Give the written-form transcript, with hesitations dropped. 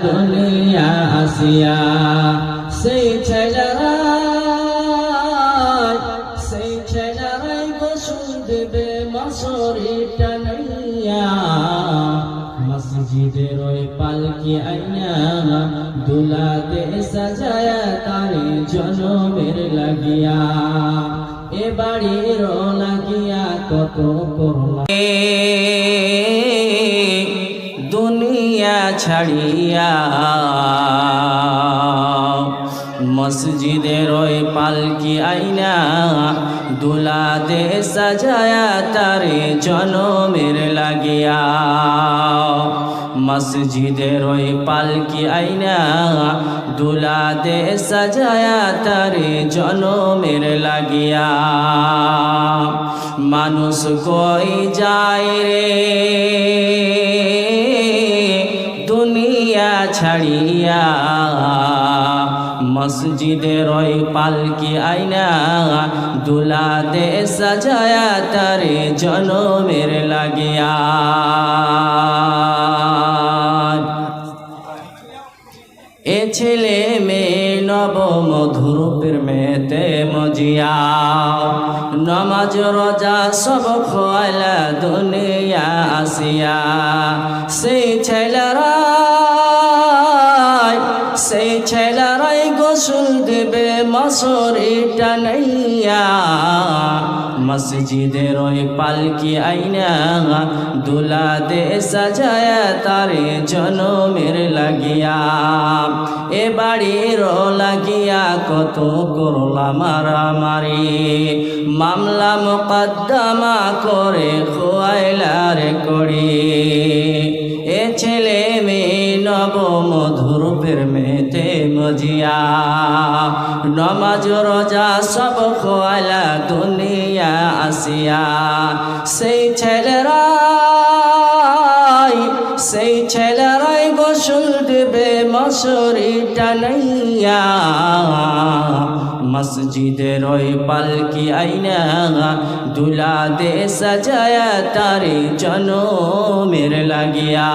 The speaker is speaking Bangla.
দুনিয়া আসিয়া সেই ছেলেরাই গোসল দেবে মশারি টানাইয়া মসজিদের ওই পালকি আইনা দুলাতে সাজায়া তারে জনমের লাগিয়া এ বাড়ির লাগিয়া কত করলা দুনিয়া ছাড়িয়া মসজিদের ওই পালকি আইনা দুলাতে সাজায়া তারে জনমের লাগিয়া মসজিদের ওই পালকি আইনা দুলাতে সাজায়া তারে জনমের লাগিয়া মানুষ কই যায় রে দুনিয়া ছাড়িয়া মসজিদের ওই পালকি আইনা দুলাতে সাজায়া তারে জনমের লাগিয়া এ ছেলে মেয়ে নবমধুর প্রেমেতে মজিয়া নমাজ রোজা সব খোয়ালা দুনিয়া আসিয়া সেই ছেলেরাই গোসল দেবে মশারি টানাইয়া মসজিদের ওই পালকি আইনা দুলাতে সাজায়া তারে জনমের লাগিয়া এ বাড়ির লাগিয়া কত করলা মারামারি মামলা মোকদ্দমা করে খোয়াইলারে করি এ ছেলে মেয়ে নবমধুর প্রেমেতে মজিয়া নমাজ রোজা সব খোয়ালা দুনিয়া আসিয়া সেই ছেলেরাই গোসল দেবে মশারি টানাইয়া মসজিদের ওই পালকি আইনা দুলাতে সাজায়া তারে জনমের লাগিয়া